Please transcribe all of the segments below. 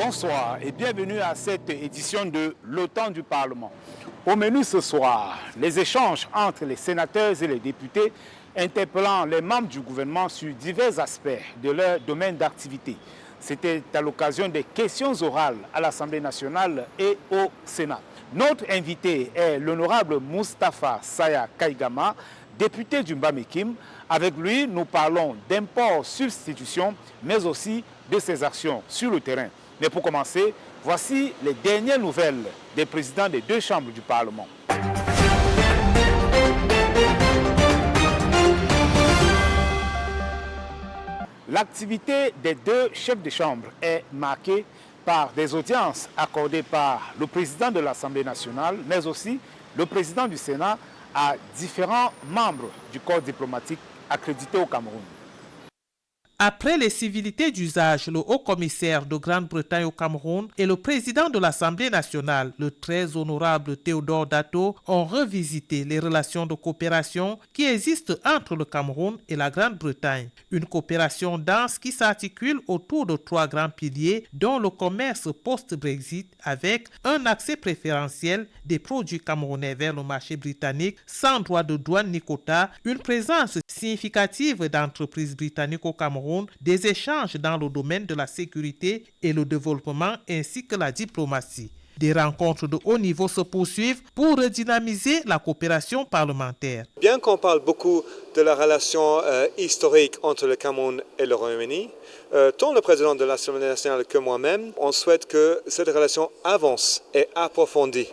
Bonsoir et bienvenue à cette édition de l'Automne du Parlement. Au menu ce soir, les échanges entre les sénateurs et les députés interpellant les membres du gouvernement sur divers aspects de leur domaine d'activité. C'était à l'occasion des questions orales à l'Assemblée nationale et au Sénat. Notre invité est l'honorable Moustapha Saya Kaigama, député du Mbamekim. Avec lui, nous parlons d'import-substitution, mais aussi de ses actions sur le terrain. Mais pour commencer, voici les dernières nouvelles des présidents des deux chambres du Parlement. L'activité des deux chefs de chambre est marquée par des audiences accordées par le président de l'Assemblée nationale, mais aussi le président du Sénat à différents membres du corps diplomatique accrédités au Cameroun. Après les civilités d'usage, le haut-commissaire de Grande-Bretagne au Cameroun et le président de l'Assemblée nationale, le très honorable Théodore Dato, ont revisité les relations de coopération qui existent entre le Cameroun et la Grande-Bretagne. Une coopération dense qui s'articule autour de trois grands piliers, dont le commerce post-Brexit avec un accès préférentiel des produits camerounais vers le marché britannique sans droit de douane ni quota, une présence significative d'entreprises britanniques au Cameroun, des échanges dans le domaine de la sécurité et le développement ainsi que la diplomatie. Des rencontres de haut niveau se poursuivent pour redynamiser la coopération parlementaire. Bien qu'on parle beaucoup de la relation historique entre le Cameroun et le Royaume-Uni, tant le président de l'Assemblée nationale que moi-même, on souhaite que cette relation avance et approfondisse.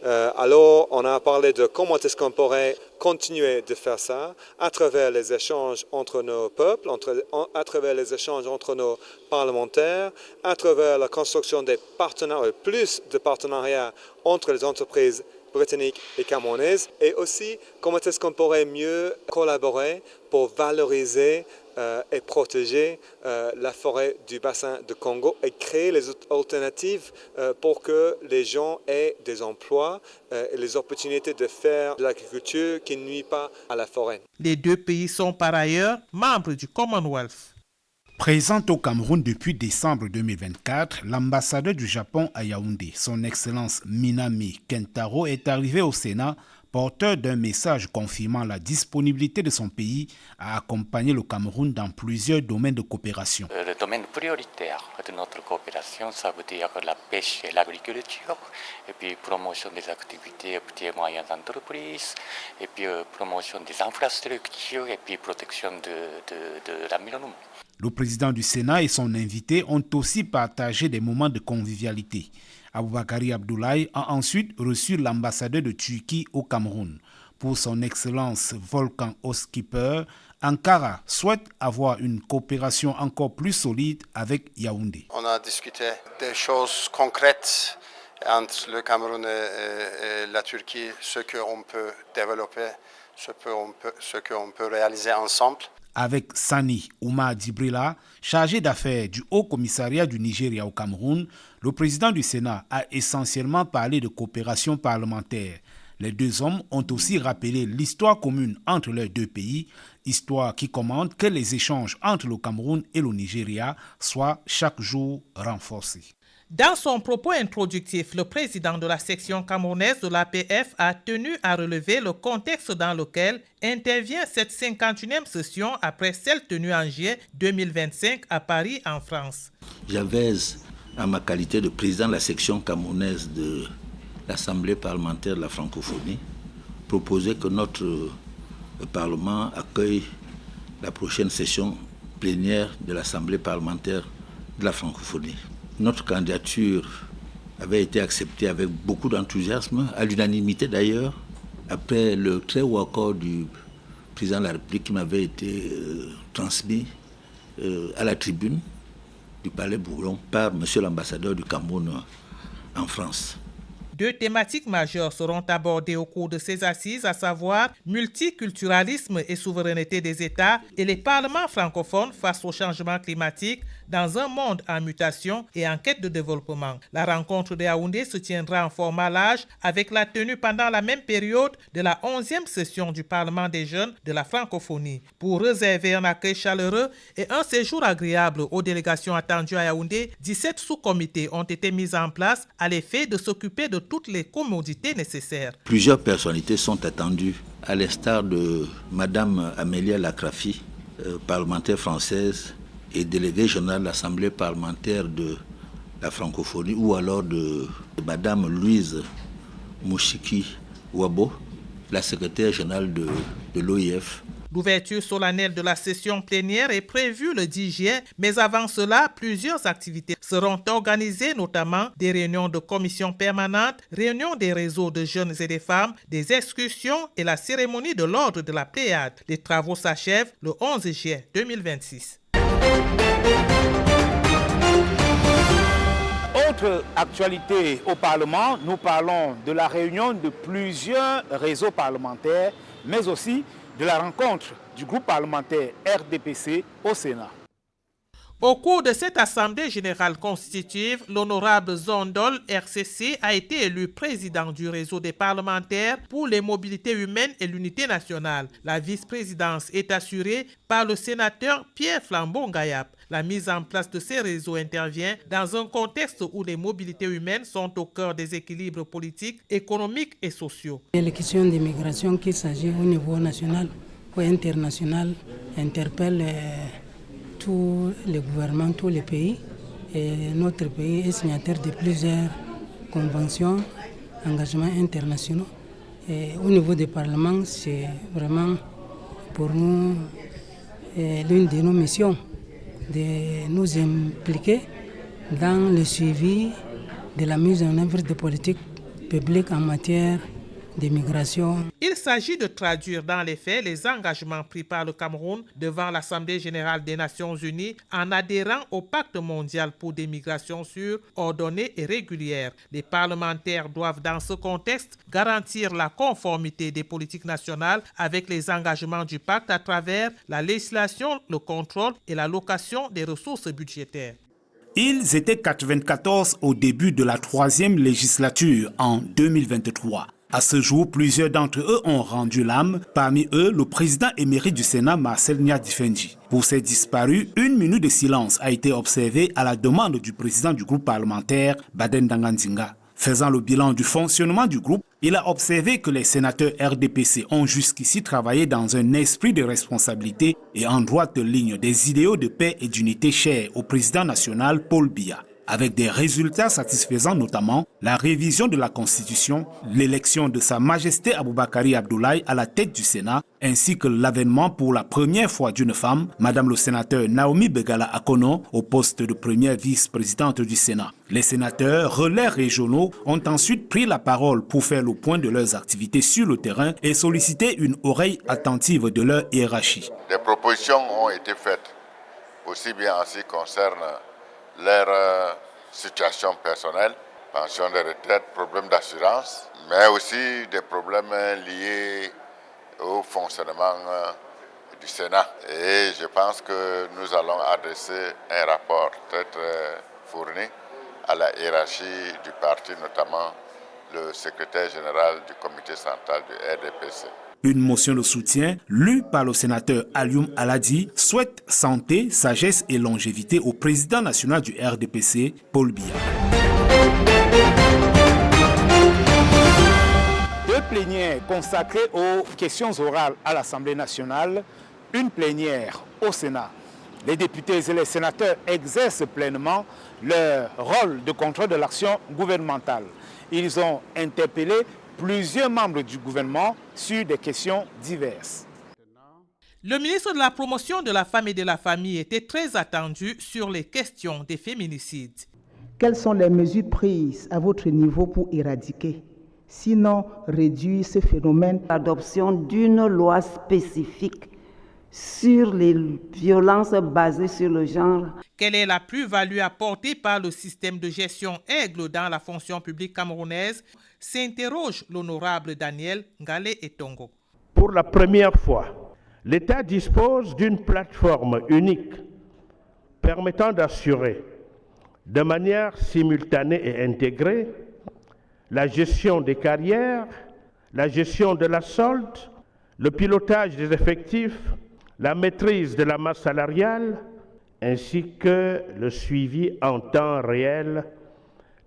Alors, on a parlé de comment est-ce qu'on pourrait continuer de faire ça à travers les échanges entre nos peuples, à travers les échanges entre nos parlementaires, à travers la construction des partenariats, plus de partenariats entre les entreprises britanniques et camerounaises, et aussi comment est-ce qu'on pourrait mieux collaborer pour valoriser et protéger la forêt du bassin de Congo et créer les alternatives pour que les gens aient des emplois et les opportunités de faire de l'agriculture qui ne nuit pas à la forêt. Les deux pays sont par ailleurs membres du Commonwealth. Présente au Cameroun depuis décembre 2024, l'ambassadeur du Japon à Yaoundé, son Excellence Minami Kentaro, est arrivé au Sénat porteur d'un message confirmant la disponibilité de son pays à accompagner le Cameroun dans plusieurs domaines de coopération. Le domaine prioritaire de notre coopération, ça veut dire la pêche et l'agriculture, et puis promotion des activités petites et moyennes entreprises, et puis promotion des infrastructures, et puis protection de l'environnement. Le président du Sénat et son invité ont aussi partagé des moments de convivialité. Aboubakari Abdoulaye a ensuite reçu l'ambassadeur de Turquie au Cameroun. Pour son Excellence Volkan Özkipper, Ankara souhaite avoir une coopération encore plus solide avec Yaoundé. On a discuté des choses concrètes entre le Cameroun et la Turquie, ce qu'on peut développer, ce qu'on peut réaliser ensemble. Avec Sani Oumar Dibrila, chargé d'affaires du Haut-Commissariat du Nigeria au Cameroun, le président du Sénat a essentiellement parlé de coopération parlementaire. Les deux hommes ont aussi rappelé l'histoire commune entre leurs deux pays, histoire qui commande que les échanges entre le Cameroun et le Nigeria soient chaque jour renforcés. Dans son propos introductif, le président de la section camerounaise de l'APF a tenu à relever le contexte dans lequel intervient cette 51e session après celle tenue en juillet 2025 à Paris, en France. J'avais, en ma qualité de président de la section camerounaise de l'Assemblée parlementaire de la francophonie, proposé que notre Parlement accueille la prochaine session plénière de l'Assemblée parlementaire de la francophonie. Notre candidature avait été acceptée avec beaucoup d'enthousiasme, à l'unanimité d'ailleurs, après le très haut accord du président de la République qui m'avait été transmis à la tribune du Palais Bourbon par M. l'ambassadeur du Cameroun en France. 2 thématiques majeures seront abordées au cours de ces assises, à savoir multiculturalisme et souveraineté des États et les parlements francophones face au changement climatique dans un monde en mutation et en quête de développement. La rencontre de Yaoundé se tiendra en format large avec la tenue pendant la même période de la 11e session du Parlement des jeunes de la francophonie. Pour réserver un accueil chaleureux et un séjour agréable aux délégations attendues à Yaoundé, 17 sous-comités ont été mis en place à l'effet de s'occuper de toutes les commodités nécessaires. Plusieurs personnalités sont attendues, à l'instar de Madame Amélia Lacrafi, parlementaire française et déléguée générale de l'Assemblée parlementaire de la francophonie, ou alors de Madame Louise Mouchiki Wabo, la secrétaire générale de l'OIF. L'ouverture solennelle de la session plénière est prévue le 10 juin, mais avant cela, plusieurs activités seront organisées, notamment des réunions de commissions permanentes, réunions des réseaux de jeunes et des femmes, des excursions et la cérémonie de l'ordre de la Pléiade. Les travaux s'achèvent le 11 juin 2026. Autre actualité au Parlement, nous parlons de la réunion de plusieurs réseaux parlementaires, mais aussi de la rencontre du groupe parlementaire RDPC au Sénat. Au cours de cette assemblée générale constitutive, l'honorable Zondol RCC a été élu président du réseau des parlementaires pour les mobilités humaines et l'unité nationale. La vice-présidence est assurée par le sénateur Pierre Flambeau-Ngayap. La mise en place de ces réseaux intervient dans un contexte où les mobilités humaines sont au cœur des équilibres politiques, économiques et sociaux. Les questions d'immigration, qu'il s'agit au niveau national ou international, interpellent tous les gouvernements, tous les pays. Et notre pays est signataire de plusieurs conventions, engagements internationaux. Et au niveau des parlements, c'est vraiment pour nous l'une de nos missions de nous impliquer dans le suivi de la mise en œuvre des politiques publiques en matière d'immigration. Il s'agit de traduire dans les faits les engagements pris par le Cameroun devant l'Assemblée générale des Nations unies en adhérant au pacte mondial pour des migrations sûres, ordonnées et régulières. Les parlementaires doivent dans ce contexte garantir la conformité des politiques nationales avec les engagements du pacte à travers la législation, le contrôle et l'allocation des ressources budgétaires. Ils étaient 94 au début de la 3e législature en 2023. À ce jour, plusieurs d'entre eux ont rendu l'âme, parmi eux le président émérite du Sénat, Marcel Nya-Difendi. Pour ces disparus, 1 minute de silence a été observée à la demande du président du groupe parlementaire, Baden Danganzinga. Faisant le bilan du fonctionnement du groupe, il a observé que les sénateurs RDPC ont jusqu'ici travaillé dans un esprit de responsabilité et en droite ligne des idéaux de paix et d'unité chers au président national Paul Biya, avec des résultats satisfaisants, notamment la révision de la Constitution, l'élection de Sa Majesté Aboubakari Abdoulaye à la tête du Sénat, ainsi que l'avènement pour la première fois d'une femme, Madame le sénateur Naomi Begala Akono, au poste de première vice-présidente du Sénat. Les sénateurs relais régionaux ont ensuite pris la parole pour faire le point de leurs activités sur le terrain et solliciter une oreille attentive de leur hiérarchie. Des propositions ont été faites, aussi bien en ce qui concerne leur situation personnelle, pension de retraite, problèmes d'assurance, mais aussi des problèmes liés au fonctionnement du Sénat. Et je pense que nous allons adresser un rapport très fourni à la hiérarchie du parti, notamment le secrétaire général du comité central du RDPC. Une motion de soutien, lue par le sénateur Alioum Aladi, souhaite santé, sagesse et longévité au président national du RDPC, Paul Biya. Deux plénières consacrées aux questions orales à l'Assemblée nationale, une plénière au Sénat. Les députés et les sénateurs exercent pleinement leur rôle de contrôle de l'action gouvernementale. Ils ont interpellé plusieurs membres du gouvernement sur des questions diverses. Le ministre de la Promotion de la Femme et de la Famille était très attendu sur les questions des féminicides. Quelles sont les mesures prises à votre niveau pour éradiquer, sinon réduire ce phénomène? L'adoption d'une loi spécifique sur les violences basées sur le genre. Quelle est la plus-value apportée par le système de gestion Aigle dans la fonction publique camerounaise? S'interroge l'honorable Daniel Ngale-Etongo. Pour la première fois, l'État dispose d'une plateforme unique permettant d'assurer de manière simultanée et intégrée la gestion des carrières, la gestion de la solde, le pilotage des effectifs, la maîtrise de la masse salariale, ainsi que le suivi en temps réel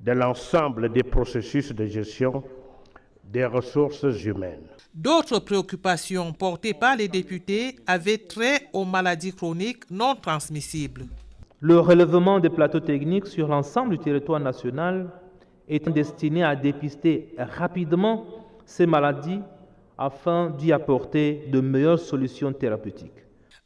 de l'ensemble des processus de gestion des ressources humaines. D'autres préoccupations portées par les députés avaient trait aux maladies chroniques non transmissibles. Le relèvement des plateaux techniques sur l'ensemble du territoire national est destiné à dépister rapidement ces maladies afin d'y apporter de meilleures solutions thérapeutiques.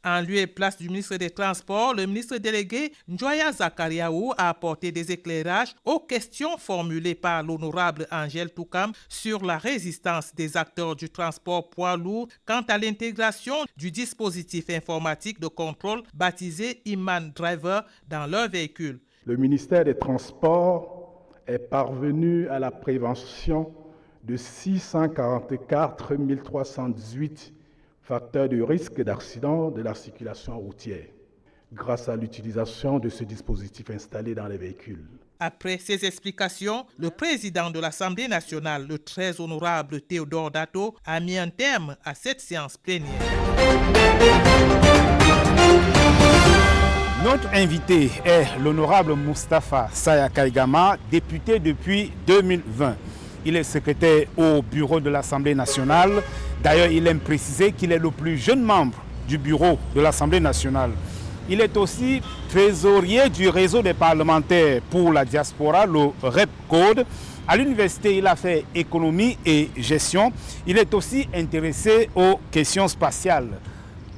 En lieu et place du ministre des Transports, le ministre délégué Njoya Zakariaou a apporté des éclairages aux questions formulées par l'honorable Angèle Toukam sur la résistance des acteurs du transport poids lourd quant à l'intégration du dispositif informatique de contrôle baptisé Iman Driver dans leur véhicule. Le ministère des Transports est parvenu à la prévention de 644 318 facteurs de risque d'accident de la circulation routière, grâce à l'utilisation de ce dispositif installé dans les véhicules. Après ces explications, le président de l'Assemblée nationale, le très honorable Théodore Dato, a mis un terme à cette séance plénière. Notre invité est l'honorable Moustapha Saya Kaïgama, député depuis 2020. Il est secrétaire au bureau de l'Assemblée nationale. D'ailleurs, il aime préciser qu'il est le plus jeune membre du bureau de l'Assemblée nationale. Il est aussi trésorier du réseau des parlementaires pour la diaspora, le REPCode. À l'université, il a fait économie et gestion. Il est aussi intéressé aux questions spatiales,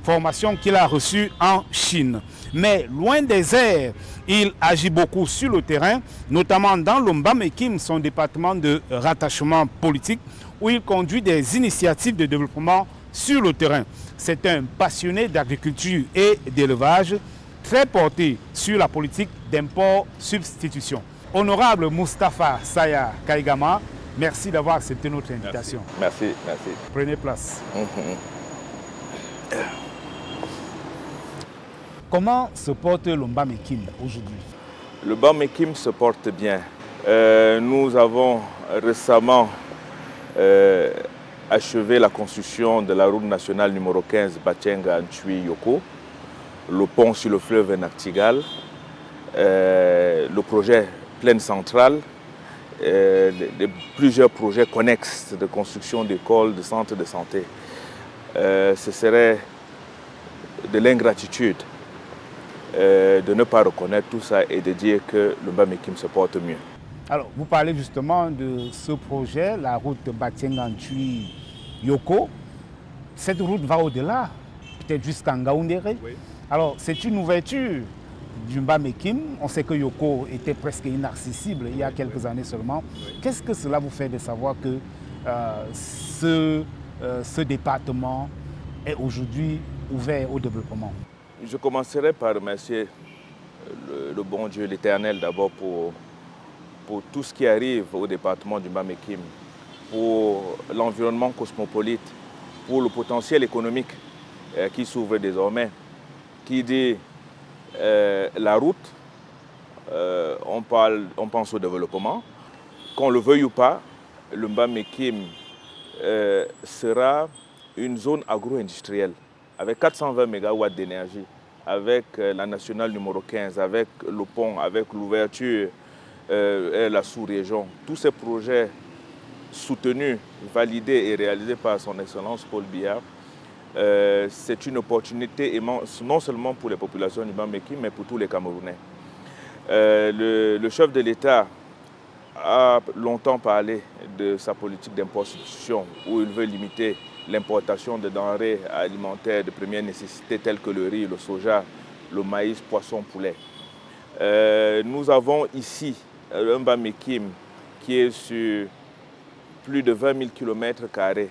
formation qu'il a reçue en Chine. Mais loin des airs, il agit beaucoup sur le terrain, notamment dans le Mbam-Ekim, son département de rattachement politique, où il conduit des initiatives de développement sur le terrain. C'est un passionné d'agriculture et d'élevage, très porté sur la politique d'import-substitution. Honorable Moustapha Saya Kaïgama, merci d'avoir accepté notre invitation. Merci. Prenez place. Comment se porte le Mbam-Ekim aujourd'hui? Le Mbam-Ekim se porte bien. Nous avons récemment achevé la construction de la route nationale numéro 15 Batchenga-Nchui-Yoko, le pont sur le fleuve Naktigal, le projet Plaine Centrale, plusieurs projets connexes de construction d'écoles, de centres de santé. Ce serait de l'ingratitude de ne pas reconnaître tout ça et de dire que le Mbam-Ekim se porte mieux. Alors, vous parlez justement de ce projet, la route Batchenga-Nchui-Yoko. Cette route va au-delà, peut-être jusqu'à Ngaoundéré. Oui. Alors, c'est une ouverture du Mbam-Ekim. On sait que Yoko était presque inaccessible il y a quelques années seulement. Oui. Qu'est-ce que cela vous fait de savoir que ce département est aujourd'hui ouvert au développement? Je commencerai par remercier le bon Dieu, l'Éternel, d'abord pour tout ce qui arrive au département du Mbam-Ekim, pour l'environnement cosmopolite, pour le potentiel économique qui s'ouvre désormais. Qui dit la route, on pense au développement. Qu'on le veuille ou pas, le Mbam-Ekim sera une zone agro-industrielle avec 420 MW d'énergie, avec la nationale numéro 15, avec le pont, avec l'ouverture et la sous-région. Tous ces projets soutenus, validés et réalisés par son Excellence Paul Biya, c'est une opportunité immense, non seulement pour les populations du Mbam-Ekim, mais pour tous les Camerounais. Le chef de l'État a longtemps parlé de sa politique d'import-substitution, où il veut limiter l'importation de denrées alimentaires de première nécessité telles que le riz, le soja, le maïs, poisson, poulet. Nous avons ici un Mbam-Ekim qui est sur plus de 20 000 km²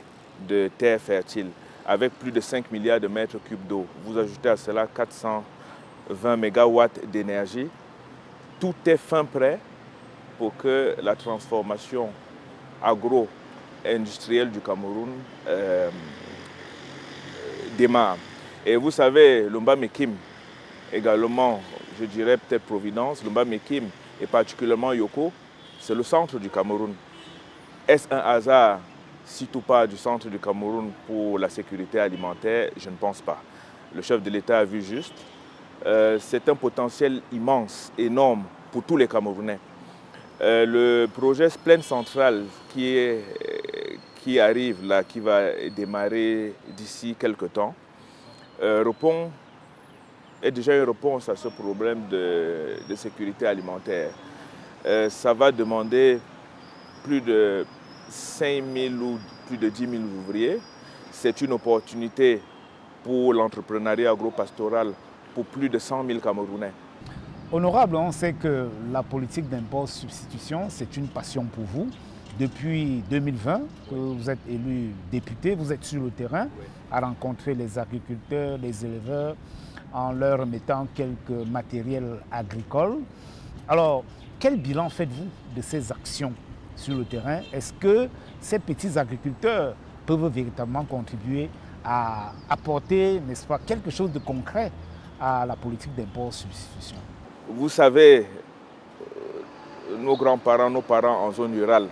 de terres fertiles, avec plus de 5 milliards de mètres cubes d'eau. Vous ajoutez à cela 420 mégawatts d'énergie. Tout est fin prêt pour que la transformation agro-industrielle du Cameroun démarre. Et vous savez, Lomba-Mekim, également, je dirais peut-être Providence, Lomba-Mekim et particulièrement Yoko, c'est le centre du Cameroun. Est-ce un hasard, si tout part du centre du Cameroun pour la sécurité alimentaire? Je ne pense pas. Le chef de l'État a vu juste. C'est un potentiel immense, énorme pour tous les Camerounais. Le projet Plaine Centrale qui arrive là, qui va démarrer d'ici quelques temps, est déjà une réponse à ce problème de sécurité alimentaire. Ça va demander plus de 5 000 ou plus de 10 000 ouvriers. C'est une opportunité pour l'entrepreneuriat agropastoral pour plus de 100 000 Camerounais. Honorable, on sait que la politique d'impôt-substitution, c'est une passion pour vous. Depuis 2020, que vous êtes élu député, vous êtes sur le terrain à rencontrer les agriculteurs, les éleveurs, en leur remettant quelques matériels agricoles. Alors, quel bilan faites-vous de ces actions sur le terrain? Est-ce que ces petits agriculteurs peuvent véritablement contribuer à apporter, n'est-ce pas, quelque chose de concret à la politique d'impôt-substitution? Vous savez, nos grands-parents, nos parents en zone rurale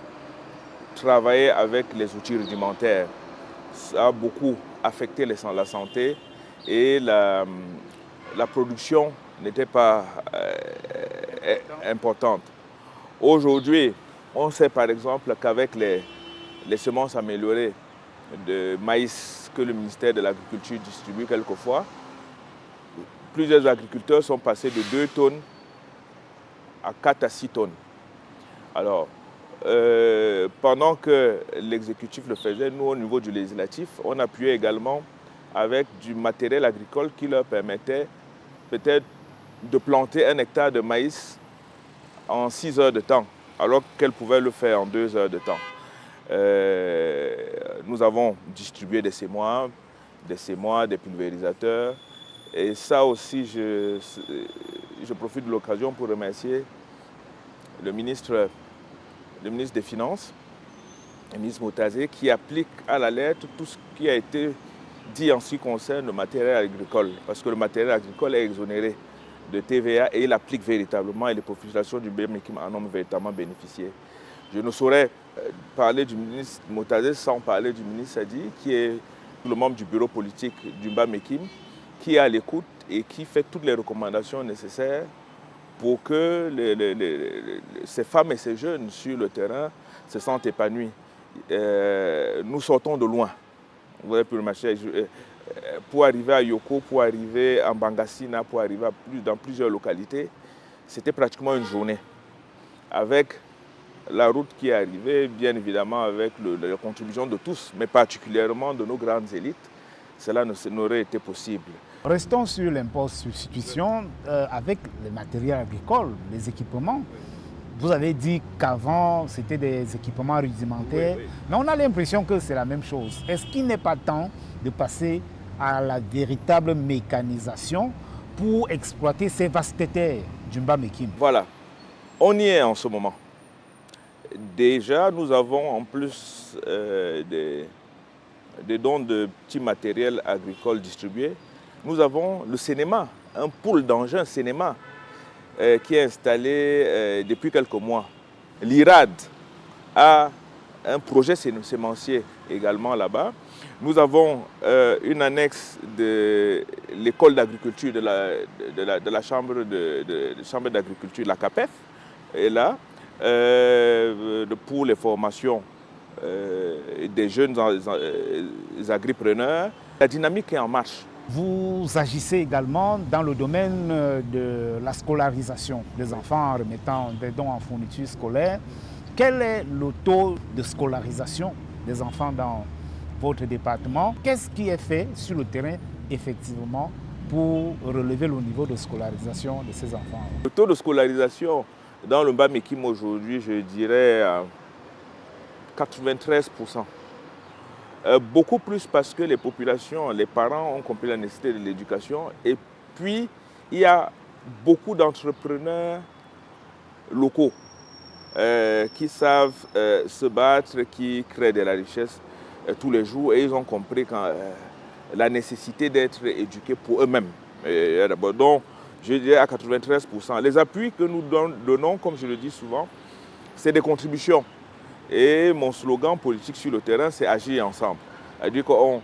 travaillaient avec les outils rudimentaires. Ça a beaucoup affecté la santé et la production n'était pas importante. Aujourd'hui, on sait par exemple qu'avec les semences améliorées de maïs que le ministère de l'Agriculture distribue quelquefois, plusieurs agriculteurs sont passés de 2 tonnes à 4 à 6 tonnes. Alors, pendant que l'exécutif le faisait, nous, au niveau du législatif, on appuyait également avec du matériel agricole qui leur permettait peut-être de planter 1 hectare de maïs en 6 heures de temps, alors qu'elles pouvaient le faire en 2 heures de temps. Nous avons distribué des semoirs, des pulvérisateurs. Et ça aussi, je profite de l'occasion pour remercier le ministre des Finances, le ministre Moutazé, qui applique à la lettre tout ce qui a été dit en ce qui concerne le matériel agricole. Parce que le matériel agricole est exonéré de TVA et il applique véritablement et les populations du Bémekim en ont véritablement bénéficié. Je ne saurais parler du ministre Moutazé sans parler du ministre Sadi, qui est le membre du bureau politique du Bémekim, qui est à l'écoute et qui fait toutes les recommandations nécessaires pour que ces femmes et ces jeunes sur le terrain se sentent épanouis. Nous sortons de loin. Vous voyez, pour arriver à Yoko, pour arriver à Bangassina, pour arriver dans plusieurs localités, c'était pratiquement une journée. Avec la route qui est arrivée, bien évidemment avec la contribution de tous, mais particulièrement de nos grandes élites, cela n'aurait été possible. Restons sur l'impôt-substitution avec les matériels agricoles, les équipements. Vous avez dit qu'avant, c'était des équipements rudimentaires, oui. Mais on a l'impression que c'est la même chose. Est-ce qu'il n'est pas temps de passer à la véritable mécanisation pour exploiter ces vastes terres du Bémekim? Voilà, on y est en ce moment. Déjà, nous avons en plus des dons de petits matériels agricoles distribués. Nous avons le cinéma, un pool d'engins cinéma qui est installé depuis quelques mois. L'IRAD a un projet sémencier également là-bas. Nous avons une annexe de l'école d'agriculture de la chambre d'agriculture, la CAPEF, est là pour les formations des jeunes agripreneurs. La dynamique est en marche. Vous agissez également dans le domaine de la scolarisation des enfants en remettant des dons en fourniture scolaire. Quel est le taux de scolarisation des enfants dans votre département? Qu'est-ce qui est fait sur le terrain effectivement pour relever le niveau de scolarisation de ces enfants? Le taux de scolarisation dans le Bémekim aujourd'hui, je dirais 93%. Beaucoup plus parce que les populations, les parents ont compris la nécessité de l'éducation. Et puis, il y a beaucoup d'entrepreneurs locaux qui savent se battre, qui créent de la richesse tous les jours. Et ils ont compris la nécessité d'être éduqués pour eux-mêmes. Donc, je dirais à 93%. Les appuis que nous donnons, comme je le dis souvent, c'est des contributions. Et mon slogan politique sur le terrain, c'est agir ensemble. C'est-à-dire qu'on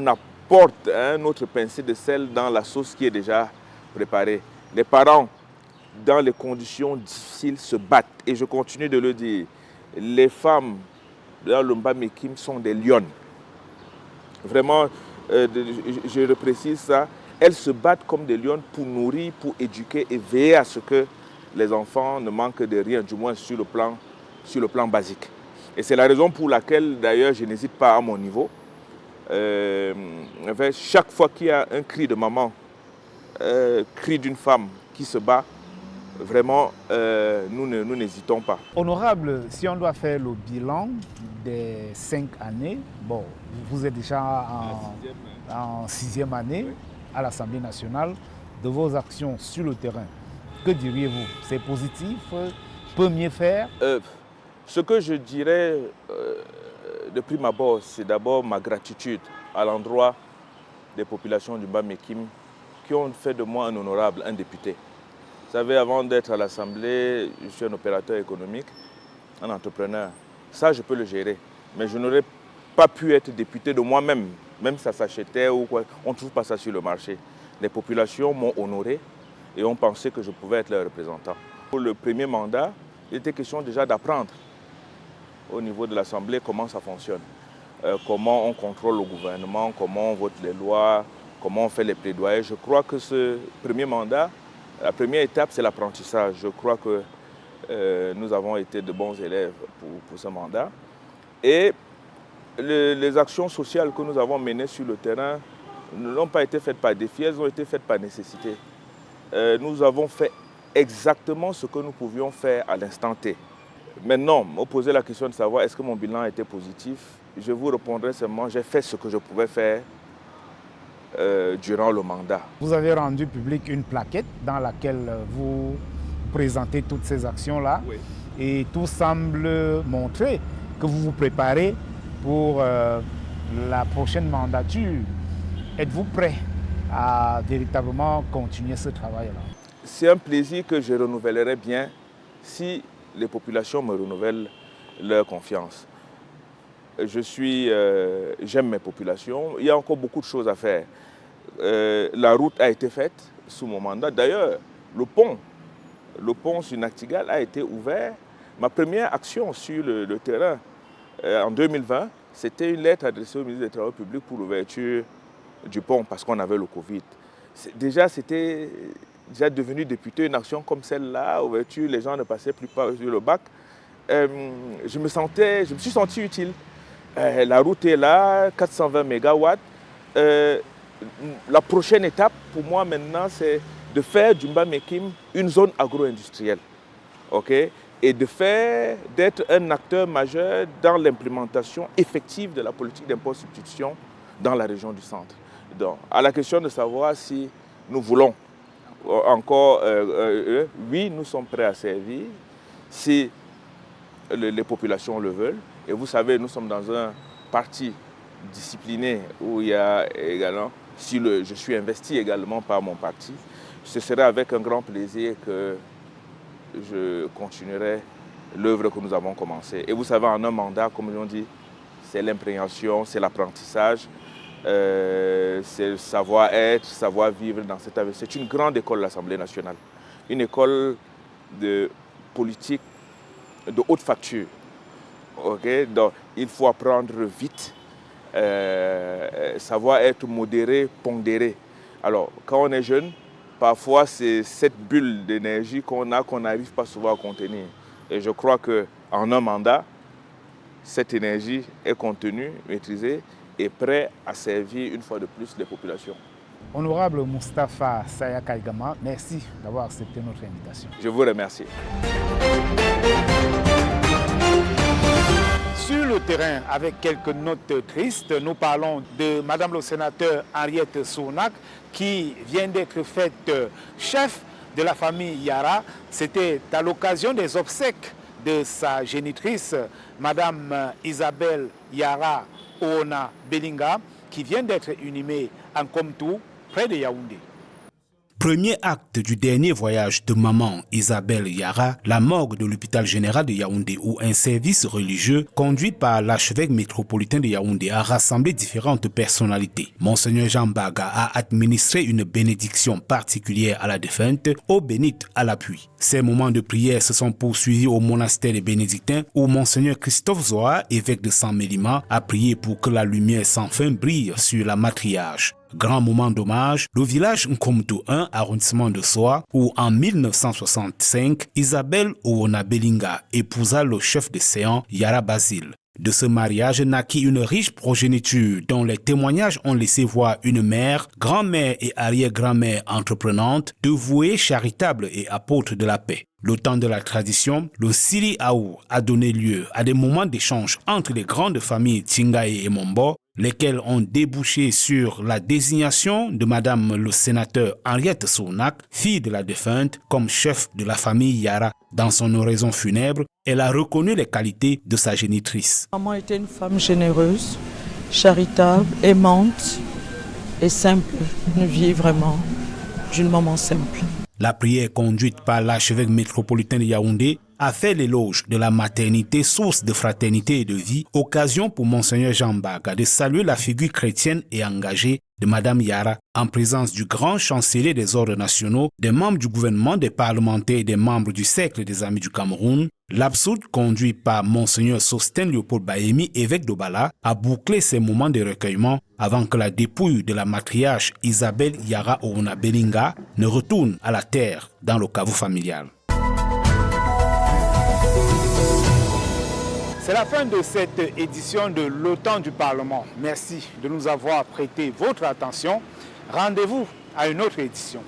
apporte notre pincée de sel dans la sauce qui est déjà préparée. Les parents, dans les conditions difficiles, se battent. Et je continue de le dire. Les femmes dans le Mbamekime sont des lionnes. Vraiment, je reprécise ça. Elles se battent comme des lionnes pour nourrir, pour éduquer et veiller à ce que les enfants ne manquent de rien, du moins sur le plan basique. Et c'est la raison pour laquelle, d'ailleurs, je n'hésite pas à mon niveau. Chaque fois qu'il y a un cri de maman, cri d'une femme qui se bat, vraiment, nous n'hésitons pas. Honorable, si on doit faire le bilan des 5 années, bon, vous êtes déjà en 6e année à l'Assemblée nationale, de vos actions sur le terrain. Que diriez-vous? C'est positif? Peut mieux faire? Ce que je dirais de prime abord, c'est d'abord ma gratitude à l'endroit des populations du Mbamekime qui ont fait de moi un honorable, un député. Vous savez, avant d'être à l'Assemblée, je suis un opérateur économique, un entrepreneur. Ça, je peux le gérer. Mais je n'aurais pas pu être député de moi-même, même si ça s'achetait ou quoi. On ne trouve pas ça sur le marché. Les populations m'ont honoré et ont pensé que je pouvais être leur représentant. Pour le premier mandat, il était question déjà d'apprendre au niveau de l'Assemblée comment ça fonctionne. Comment on contrôle le gouvernement, comment on vote les lois, comment on fait les plaidoyers. Je crois que ce premier mandat, la première étape, c'est l'apprentissage. Je crois que nous avons été de bons élèves pour ce mandat. Et les actions sociales que nous avons menées sur le terrain n'ont pas été faites par défi, elles ont été faites par nécessité. Nous avons fait exactement ce que nous pouvions faire à l'instant T. Maintenant, me poser la question de savoir est-ce que mon bilan a été positif, je vous répondrai seulement, j'ai fait ce que je pouvais faire durant le mandat. Vous avez rendu public une plaquette dans laquelle vous présentez toutes ces actions-là. Oui. Et tout semble montrer que vous vous préparez pour la prochaine mandature. Êtes-vous prêt à véritablement continuer ce travail-là? C'est un plaisir que je renouvellerai bien si les populations me renouvellent leur confiance. J'aime mes populations. Il y a encore beaucoup de choses à faire. La route a été faite sous mon mandat. D'ailleurs, le pont sur Nachtigal a été ouvert. Ma première action sur le terrain en 2020, c'était une lettre adressée au ministre des Travaux publics pour l'ouverture du pont parce qu'on avait le Covid. C'était déjà devenu député, une action comme celle-là, ouverture, les gens ne passaient plus par sur le bac. Je me suis senti utile. La route est là, 420 mégawatts. La prochaine étape pour moi maintenant, c'est de faire du Mbamekime une zone agro-industrielle. Okay? Et d'être un acteur majeur dans l'implémentation effective de la politique d'impôt-substitution dans la région du centre. Donc, à la question de savoir si nous voulons encore, oui, nous sommes prêts à servir si les populations le veulent. Et vous savez, nous sommes dans un parti discipliné où il y a également, je suis investi également par mon parti, ce serait avec un grand plaisir que je continuerai l'œuvre que nous avons commencée. Et vous savez, en un mandat, comme on dit, c'est l'imprégnation, c'est l'apprentissage, c'est le savoir-être, savoir-vivre dans cette avenue. C'est une grande école, l'Assemblée nationale. Une école de politique de haute facture. Okay? Donc, il faut apprendre vite, savoir être modéré, pondéré. Alors, quand on est jeune, parfois c'est cette bulle d'énergie qu'on a qu'on n'arrive pas souvent à contenir. Et je crois qu'en un mandat, cette énergie est contenue, maîtrisée et prête à servir une fois de plus les populations. Honorable Moustapha Saya Kaïgama, merci d'avoir accepté notre invitation. Je vous remercie. Sur le terrain. terrain avec quelques notes tristes. Nous parlons de Madame le sénateur Henriette Sounak qui vient d'être faite chef de la famille Yara. C'était à l'occasion des obsèques de sa génitrice, Madame Isabelle Yara Oona Belinga, qui vient d'être inhumée en Komtou, près de Yaoundé. Premier acte du dernier voyage de maman Isabelle Yara, la morgue de l'hôpital général de Yaoundé, où un service religieux conduit par l'archevêque métropolitain de Yaoundé a rassemblé différentes personnalités. Monseigneur Jean Baga a administré une bénédiction particulière à la défunte, eau bénite à l'appui. Ces moments de prière se sont poursuivis au monastère des bénédictins où Monseigneur Christophe Zoa, évêque de San-Mélima, a prié pour que la lumière sans fin brille sur la matriarche. Grand moment d'hommage, le village Nkomtou 1, arrondissement de Soa, où en 1965, Isabelle Oona Belinga épousa le chef de séant Yara Basile. De ce mariage naquit une riche progéniture dont les témoignages ont laissé voir une mère, grand-mère et arrière-grand-mère entreprenante, dévouée, charitable et apôtre de la paix. Le temps de la tradition, le Siri Aou a donné lieu à des moments d'échange entre les grandes familles Tsingaye et Mombo, lesquels ont débouché sur la désignation de Madame le sénateur Henriette Sounak, fille de la défunte, comme chef de la famille Yara. Dans son oraison funèbre, elle a reconnu les qualités de sa génitrice. Maman était une femme généreuse, charitable, aimante et simple. Une vie vraiment d'une maman simple. La prière conduite par l'archevêque métropolitain de Yaoundé a fait l'éloge de la maternité, source de fraternité et de vie, occasion pour Monseigneur Jean Baga de saluer la figure chrétienne et engagée de Madame Yara en présence du grand chancelier des ordres nationaux, des membres du gouvernement, des parlementaires et des membres du Cercle des Amis du Cameroun. L'absurde conduit par Monseigneur Sostène Léopold Bahemi, évêque d'Obala, a bouclé ces moments de recueillement avant que la dépouille de la matriarche Isabelle Yara Oona Belinga ne retourne à la terre dans le caveau familial. C'est la fin de cette édition de l'Automne du Parlement. Merci de nous avoir prêté votre attention. Rendez-vous à une autre édition.